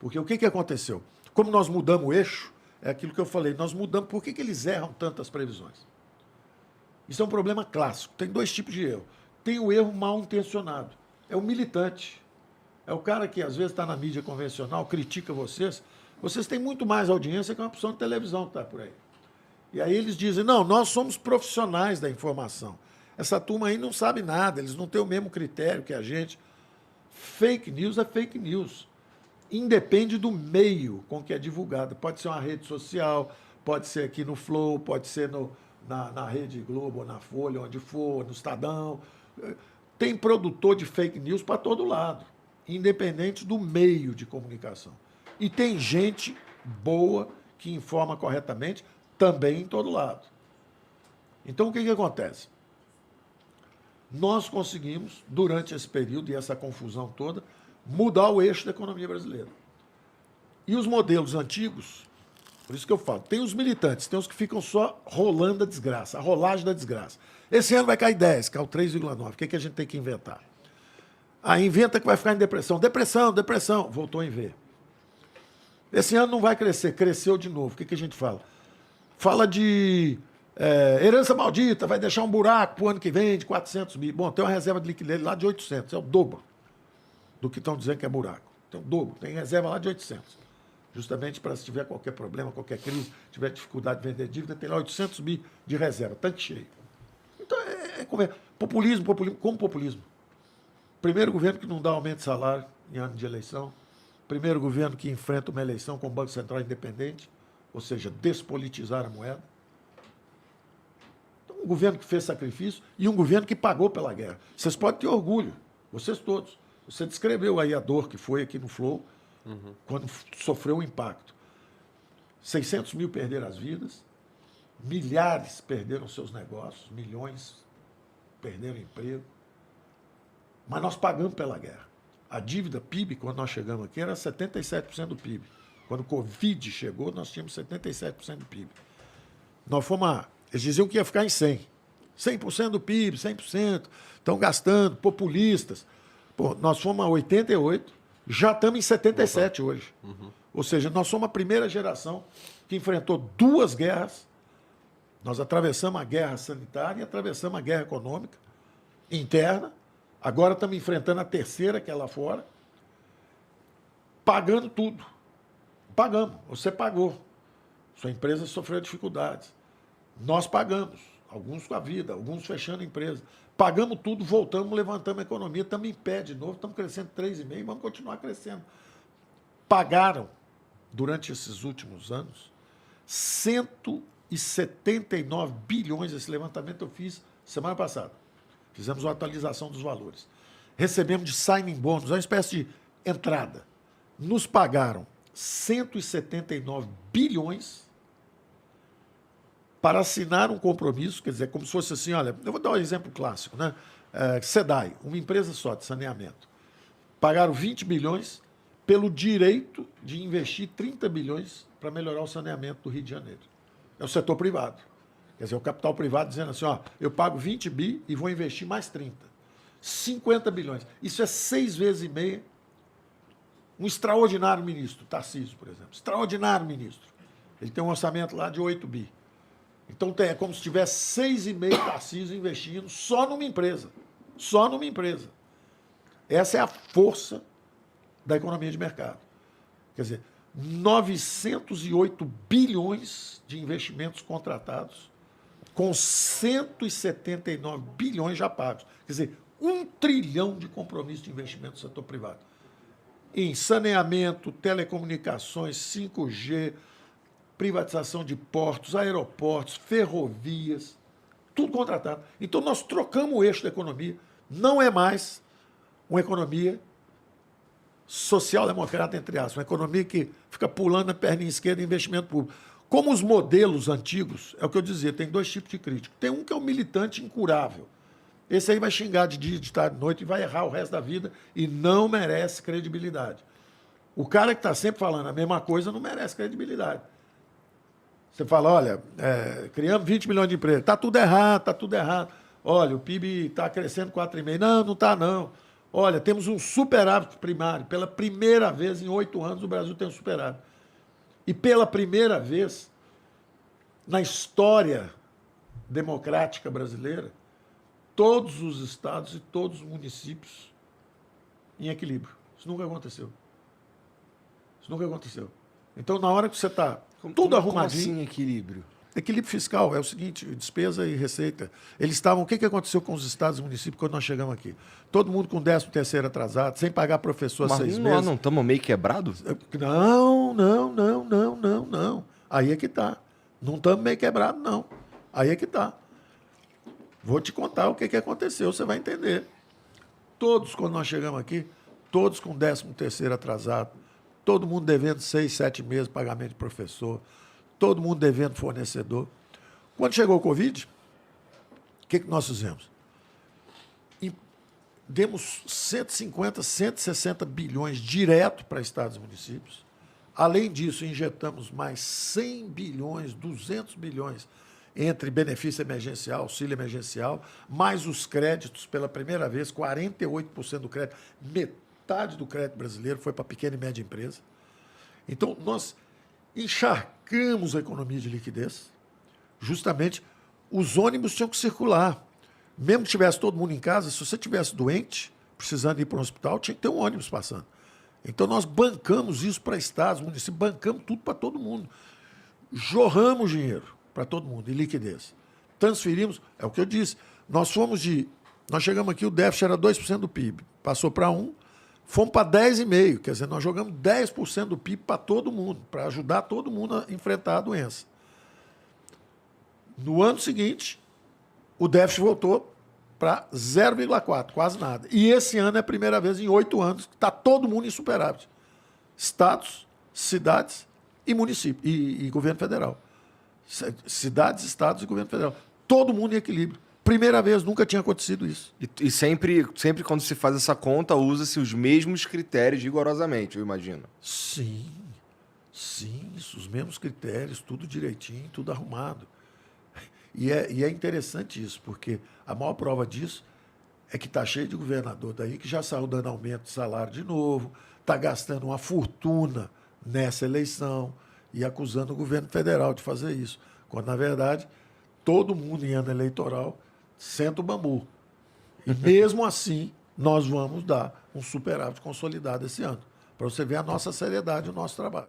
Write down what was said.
Porque o que aconteceu? Como nós mudamos o eixo, é aquilo que eu falei, nós mudamos. Por que eles erram tantas previsões? Isso é um problema clássico. Tem dois tipos de erro. Tem o erro mal intencionado. É o militante. É o cara que às vezes está na mídia convencional, critica vocês. Vocês têm muito mais audiência que uma opção de televisão que está por aí. E aí eles dizem, não, nós somos profissionais da informação. Essa turma aí não sabe nada, eles não têm o mesmo critério que a gente. Fake news é fake news. Independe do meio com que é divulgado. Pode ser uma rede social, pode ser aqui no Flow, pode ser na Rede Globo, ou na Folha, onde for, no Estadão. Tem produtor de fake news para todo lado, independente do meio de comunicação. E tem gente boa que informa corretamente também em todo lado. Então, o que acontece? Nós conseguimos, durante esse período e essa confusão toda, mudar o eixo da economia brasileira. E os modelos antigos, por isso que eu falo, tem os militantes, tem os que ficam só rolando a desgraça, a rolagem da desgraça. Esse ano vai cair 10, caiu 3,9. O que a gente tem que inventar? Aí inventa que vai ficar em depressão. Depressão. Voltou em V. Esse ano não vai crescer, cresceu de novo. O que a gente fala? Fala de herança maldita, vai deixar um buraco para o ano que vem de 400 mil. Bom, tem uma reserva de liquidez lá de 800, é o dobro do que estão dizendo que é buraco. Tem o dobro, tem reserva lá de 800. Justamente para se tiver qualquer problema, qualquer crise, tiver dificuldade de vender dívida, tem lá 800 mil de reserva, tanque cheio. Então, populismo, como populismo? Primeiro governo que não dá aumento de salário em ano de eleição. Primeiro governo que enfrenta uma eleição com o Banco Central independente, ou seja, despolitizar a moeda. Então, um governo que fez sacrifício e um governo que pagou pela guerra. Vocês podem ter orgulho, vocês todos. Você descreveu aí a dor que foi aqui no Flow, quando sofreu o impacto. 600 mil perderam as vidas, milhares perderam seus negócios, milhões perderam emprego. Mas nós pagamos pela guerra. A dívida PIB, quando nós chegamos aqui, era 77% do PIB. Quando o Covid chegou, nós tínhamos 77% do PIB. Nós fomos eles diziam que ia ficar em 100%. 100% do PIB, 100%. Estão gastando, populistas. Pô, nós fomos a 88%, já estamos em 77% hoje. Ou seja, nós somos a primeira geração que enfrentou duas guerras. Nós atravessamos a guerra sanitária e atravessamos a guerra econômica interna. Agora estamos enfrentando a terceira, que é lá fora, pagando tudo. Pagamos, você pagou. Sua empresa sofreu dificuldades. Nós pagamos, alguns com a vida, alguns fechando a empresa. Pagamos tudo, voltamos, levantamos a economia, estamos em pé de novo, estamos crescendo 3,5%, vamos continuar crescendo. Pagaram, durante esses últimos anos, 179 bilhões, esse levantamento eu fiz semana passada. Fizemos uma atualização dos valores. Recebemos de signing bônus, uma espécie de entrada. Nos pagaram 179 bilhões para assinar um compromisso, quer dizer, como se fosse assim, olha, eu vou dar um exemplo clássico, né? SEDAI, uma empresa só de saneamento. Pagaram 20 bilhões pelo direito de investir 30 bilhões para melhorar o saneamento do Rio de Janeiro. É o setor privado. Quer dizer, o capital privado dizendo assim, ó, eu pago 20 bi e vou investir mais 30. 50 bilhões. Isso é 6 vezes e meia. Um extraordinário ministro, Tarcísio, por exemplo. Extraordinário ministro. Ele tem um orçamento lá de 8 bi. Então é como se tivesse 6,5 Tarcísio investindo só numa empresa. Só numa empresa. Essa é a força da economia de mercado. Quer dizer, 908 bilhões de investimentos contratados, com 179 bilhões já pagos. Quer dizer, 1 trilhão de compromisso de investimento do setor privado. Em saneamento, telecomunicações, 5G, privatização de portos, aeroportos, ferrovias, tudo contratado. Então, nós trocamos o eixo da economia. Não é mais uma economia social-democrata, entre aspas, uma economia que fica pulando a perninha esquerda em investimento público. Como os modelos antigos, é o que eu dizia, tem dois tipos de crítico. Tem um que é o militante incurável. Esse aí vai xingar de dia, de tarde, de noite e vai errar o resto da vida e não merece credibilidade. O cara que está sempre falando a mesma coisa não merece credibilidade. Você fala, olha, criamos 20 milhões de empregos. Está tudo errado, está tudo errado. Olha, o PIB está crescendo 4,5%. Não, não está, não. Olha, temos um superávit primário. Pela primeira vez em 8 anos o Brasil tem um superávit. E pela primeira vez na história democrática brasileira, todos os estados e todos os municípios em equilíbrio. Isso nunca aconteceu. Isso nunca aconteceu. Então, na hora que você está tudo arrumadinho... Como assim equilíbrio? Equilíbrio fiscal é o seguinte, despesa e receita. Eles estavam... O que aconteceu com os estados e municípios quando nós chegamos aqui? Todo mundo com 13º atrasado, sem pagar professor Mas 6 meses. não estamos meio quebrados? Não. Aí é que tá. Não estamos meio quebrados, não. Aí é que tá. Vou te contar o que aconteceu, você vai entender. Todos, quando nós chegamos aqui, todos com 13º atrasado, todo mundo devendo 6, 7 meses de pagamento de professor, todo mundo devendo fornecedor. Quando chegou o Covid, o que nós fizemos? Demos 150, 160 bilhões direto para estados e municípios. Além disso, injetamos mais 100 bilhões, 200 bilhões entre benefício emergencial, auxílio emergencial, mais os créditos, pela primeira vez, 48% do crédito, metade do crédito brasileiro foi para pequena e média empresa. Então, nós encharcamos a economia de liquidez, justamente os ônibus tinham que circular. Mesmo que tivesse todo mundo em casa, se você tivesse doente, precisando ir para um hospital, tinha que ter um ônibus passando. Então, nós bancamos isso para estados, municípios, bancamos tudo para todo mundo. Jorramos dinheiro para todo mundo, em liquidez. Transferimos, é o que eu disse, nós chegamos aqui, o déficit era 2% do PIB, passou para 1%, fomos para 10,5%, quer dizer, nós jogamos 10% do PIB para todo mundo, para ajudar todo mundo a enfrentar a doença. No ano seguinte, o déficit voltou para 0,4%, quase nada. E esse ano é a primeira vez em 8 anos que está todo mundo em superávit. Estados, cidades e municípios, e governo federal. Cidades, estados e governo federal. Todo mundo em equilíbrio. Primeira vez, nunca tinha acontecido isso. E sempre quando se faz essa conta, usa-se os mesmos critérios rigorosamente, eu imagino. Sim, os mesmos critérios, tudo direitinho, tudo arrumado. E é interessante isso, porque a maior prova disso é que está cheio de governador daí que já saiu dando aumento de salário de novo, está gastando uma fortuna nessa eleição e acusando o governo federal de fazer isso. Quando, na verdade, todo mundo em ano eleitoral senta o bambu. E mesmo assim, nós vamos dar um superávit consolidado esse ano, para você ver a nossa seriedade, o nosso trabalho.